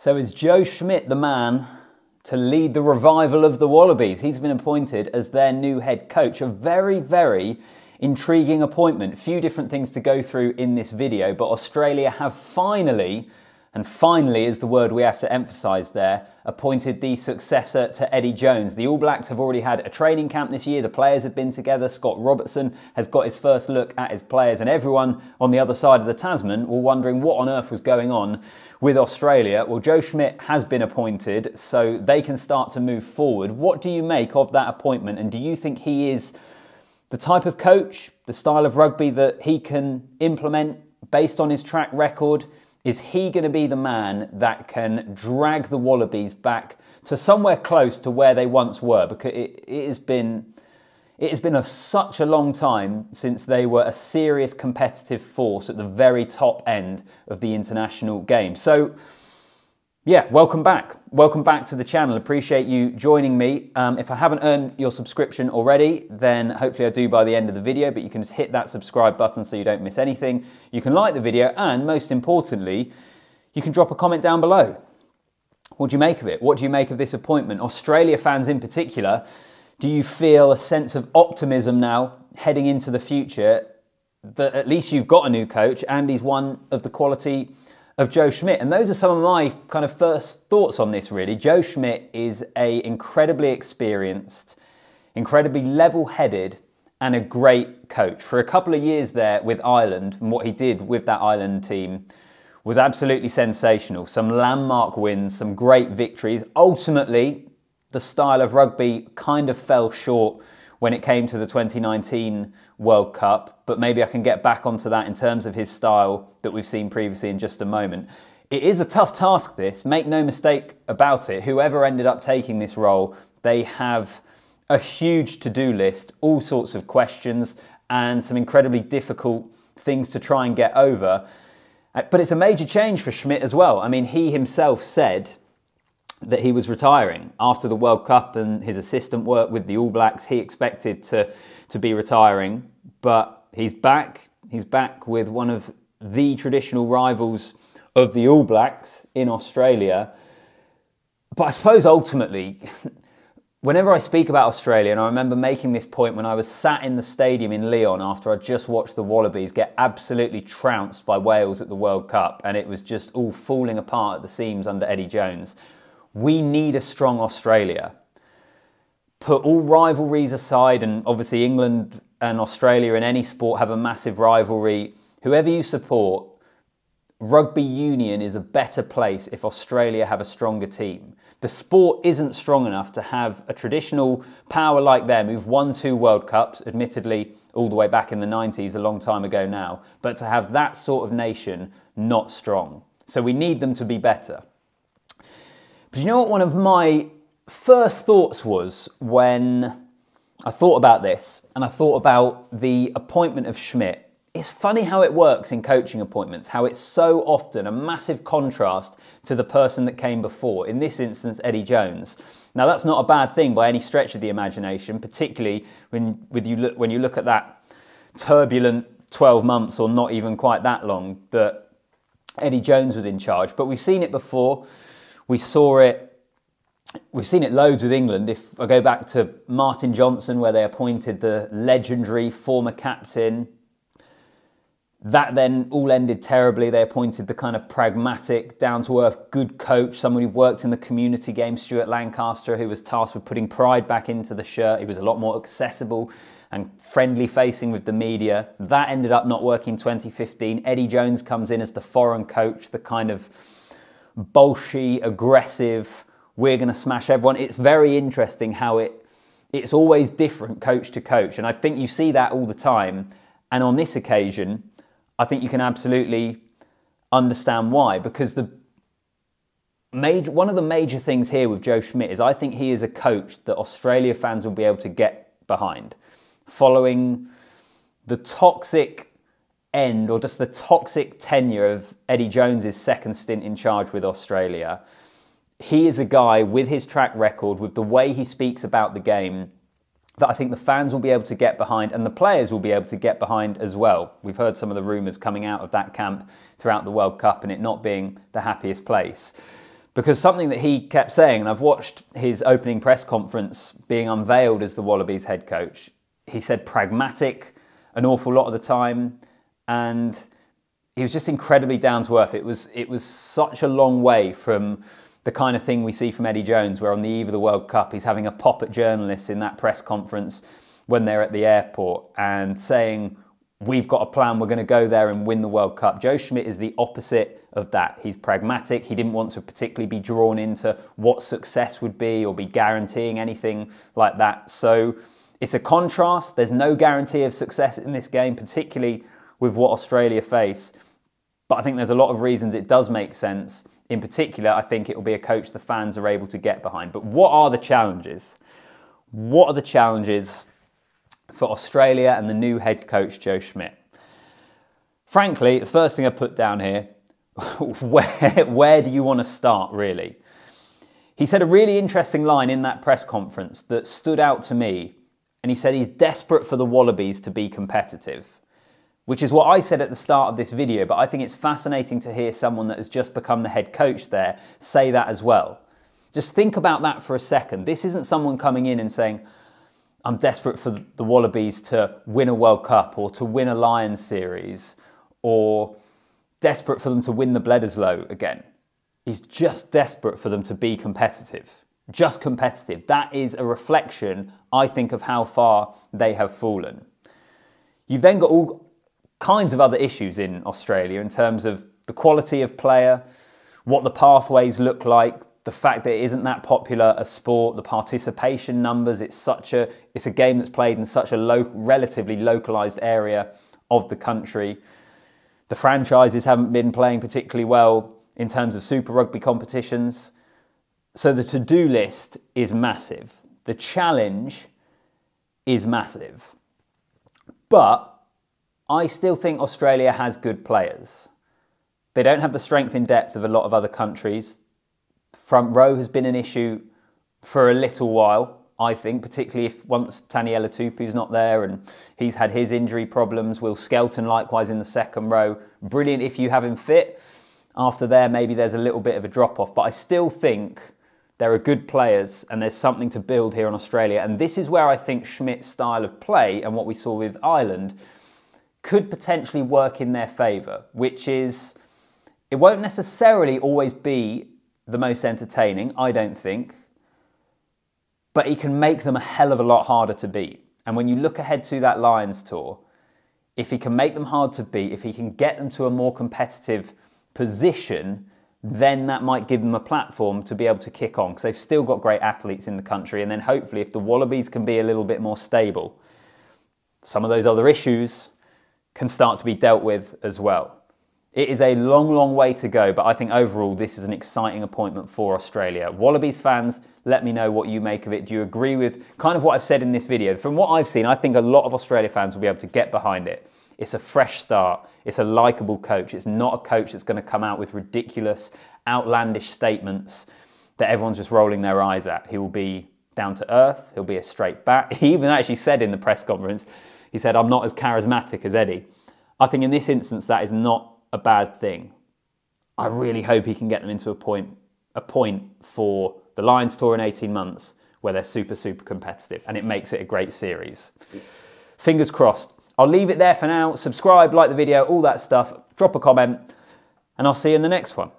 So is Joe Schmidt the man to lead the revival of the Wallabies? He's been appointed as their new head coach. A very, very intriguing appointment. A few different things to go through in this video, but Australia have finally, and finally is the word we have to emphasise there, appointed the successor to Eddie Jones. The All Blacks have already had a training camp this year. The players have been together. Scott Robertson has got his first look at his players, and everyone on the other side of the Tasman were wondering what on earth was going on with Australia. Well, Joe Schmidt has been appointed, so they can start to move forward. What do you make of that appointment, and do you think he is the type of coach, the style of rugby that he can implement based on his track record? Is he going to be the man that can drag the Wallabies back to somewhere close to where they once were? Because it has been such a long time since they were a serious competitive force at the very top end of the international game. So, yeah, welcome back. Welcome back to the channel. Appreciate you joining me. If I haven't earned your subscription already, then hopefully I do by the end of the video, but you can just hit that subscribe button so you don't miss anything. You can like the video, and most importantly, you can drop a comment down below. What do you make of it? What do you make of this appointment? Australia fans in particular, do you feel a sense of optimism now heading into the future that at least you've got a new coach and he's one of the quality of Joe Schmidt? And those are some of my kind of first thoughts on this, really. Joe Schmidt is an incredibly experienced, incredibly level-headed and a great coach. For a couple of years there with Ireland, and what he did with that Ireland team was absolutely sensational. Some landmark wins, some great victories. Ultimately, the style of rugby kind of fell short when it came to the 2019 World Cup, but maybe I can get back onto that in terms of his style that we've seen previously in just a moment. It is a tough task, this, make no mistake about it. Whoever ended up taking this role, they have a huge to-do list, all sorts of questions and some incredibly difficult things to try and get over. But it's a major change for Schmidt as well. I mean, he himself said that he was retiring after the World Cup and his assistant work with the All Blacks. He expected to be retiring, but he's back. He's back with one of the traditional rivals of the All Blacks in Australia. But I suppose ultimately, whenever I speak about Australia, and I remember making this point when I was sat in the stadium in Lyon after I just watched the Wallabies get absolutely trounced by Wales at the World Cup, and it was just all falling apart at the seams under Eddie Jones. We need a strong Australia. Put all rivalries aside, and obviously England and Australia in any sport have a massive rivalry. Whoever you support, rugby union is a better place if Australia have a stronger team. The sport isn't strong enough to have a traditional power like them who've won 2 World Cups, admittedly all the way back in the 90s, a long time ago now, but to have that sort of nation not strong. So we need them to be better. But you know what one of my first thoughts was when I thought about this and I thought about the appointment of Schmidt? It's funny how it works in coaching appointments, how it's so often a massive contrast to the person that came before, in this instance, Eddie Jones. Now, that's not a bad thing by any stretch of the imagination, particularly when you look at that turbulent 12 months, or not even quite that long, that Eddie Jones was in charge. But we've seen it before. We've seen it loads with England. If I go back to Martin Johnson, where they appointed the legendary former captain, that then all ended terribly. They appointed the kind of pragmatic, down-to-earth, good coach, someone who worked in the community game, Stuart Lancaster, who was tasked with putting pride back into the shirt. He was a lot more accessible and friendly-facing with the media. That ended up not working in 2015. Eddie Jones comes in as the foreign coach, the kind of bolshy, aggressive, we're going to smash everyone. It's very interesting how it's always different coach to coach. And I think you see that all the time. And on this occasion, I think you can absolutely understand why. Because one of the major things here with Joe Schmidt is I think he is a coach that Australia fans will be able to get behind. Following the toxic end, or just the toxic tenure of Eddie Jones's second stint in charge with Australia, he is a guy with his track record, with the way he speaks about the game, that I think the fans will be able to get behind, and the players will be able to get behind as well. We've heard some of the rumours coming out of that camp throughout the World Cup and it not being the happiest place. Because something that he kept saying, and I've watched his opening press conference being unveiled as the Wallabies head coach, he said pragmatic an awful lot of the time, and he was just incredibly down to earth. It was such a long way from the kind of thing we see from Eddie Jones, where on the eve of the World Cup, he's having a pop at journalists in that press conference when they're at the airport and saying, we've got a plan, we're going to go there and win the World Cup. Joe Schmidt is the opposite of that. He's pragmatic. He didn't want to particularly be drawn into what success would be or be guaranteeing anything like that. So it's a contrast. There's no guarantee of success in this game, particularly with what Australia face. But I think there's a lot of reasons it does make sense. In particular, I think it will be a coach the fans are able to get behind. But what are the challenges? What are the challenges for Australia and the new head coach, Joe Schmidt? Frankly, the first thing I put down here, where do you want to start, really? He said a really interesting line in that press conference that stood out to me, and he said he's desperate for the Wallabies to be competitive, which is what I said at the start of this video, but I think it's fascinating to hear someone that has just become the head coach there say that as well. Just think about that for a second. This isn't someone coming in and saying, I'm desperate for the Wallabies to win a World Cup or to win a Lions series or desperate for them to win the Bledisloe again. He's just desperate for them to be competitive. Just competitive. That is a reflection, I think, of how far they have fallen. You've then got all kinds of other issues in Australia in terms of the quality of player, what the pathways look like, the fact that it isn't that popular a sport, the participation numbers, it's a game that's played in such a relatively localised area of the country. The franchises haven't been playing particularly well in terms of Super Rugby competitions. So the to-do list is massive. The challenge is massive. But I still think Australia has good players. They don't have the strength in depth of a lot of other countries. Front row has been an issue for a little while, I think, particularly if once Taniela Tupu's not there and he's had his injury problems. Will Skelton likewise in the second row. Brilliant if you have him fit. After there, maybe there's a little bit of a drop-off. But I still think there are good players and there's something to build here in Australia. And this is where I think Schmidt's style of play and what we saw with Ireland could potentially work in their favour, which is, it won't necessarily always be the most entertaining, I don't think, but he can make them a hell of a lot harder to beat. And when you look ahead to that Lions tour, if he can make them hard to beat, if he can get them to a more competitive position, then that might give them a platform to be able to kick on, because they've still got great athletes in the country. And then hopefully if the Wallabies can be a little bit more stable, some of those other issues can start to be dealt with as well. It is a long, long way to go, but I think overall this is an exciting appointment for Australia. Wallabies fans, let me know what you make of it. Do you agree with kind of what I've said in this video? From what I've seen, I think a lot of Australia fans will be able to get behind it. It's a fresh start. It's a likeable coach. It's not a coach that's going to come out with ridiculous, outlandish statements that everyone's just rolling their eyes at. He will be down to earth. He'll be a straight bat. He even actually said in the press conference, he said, I'm not as charismatic as Eddie. I think in this instance, that is not a bad thing. I really hope he can get them into a point for the Lions tour in 18 months where they're super, super competitive, and it makes it a great series. Fingers crossed. I'll leave it there for now. Subscribe, like the video, all that stuff. Drop a comment, and I'll see you in the next one.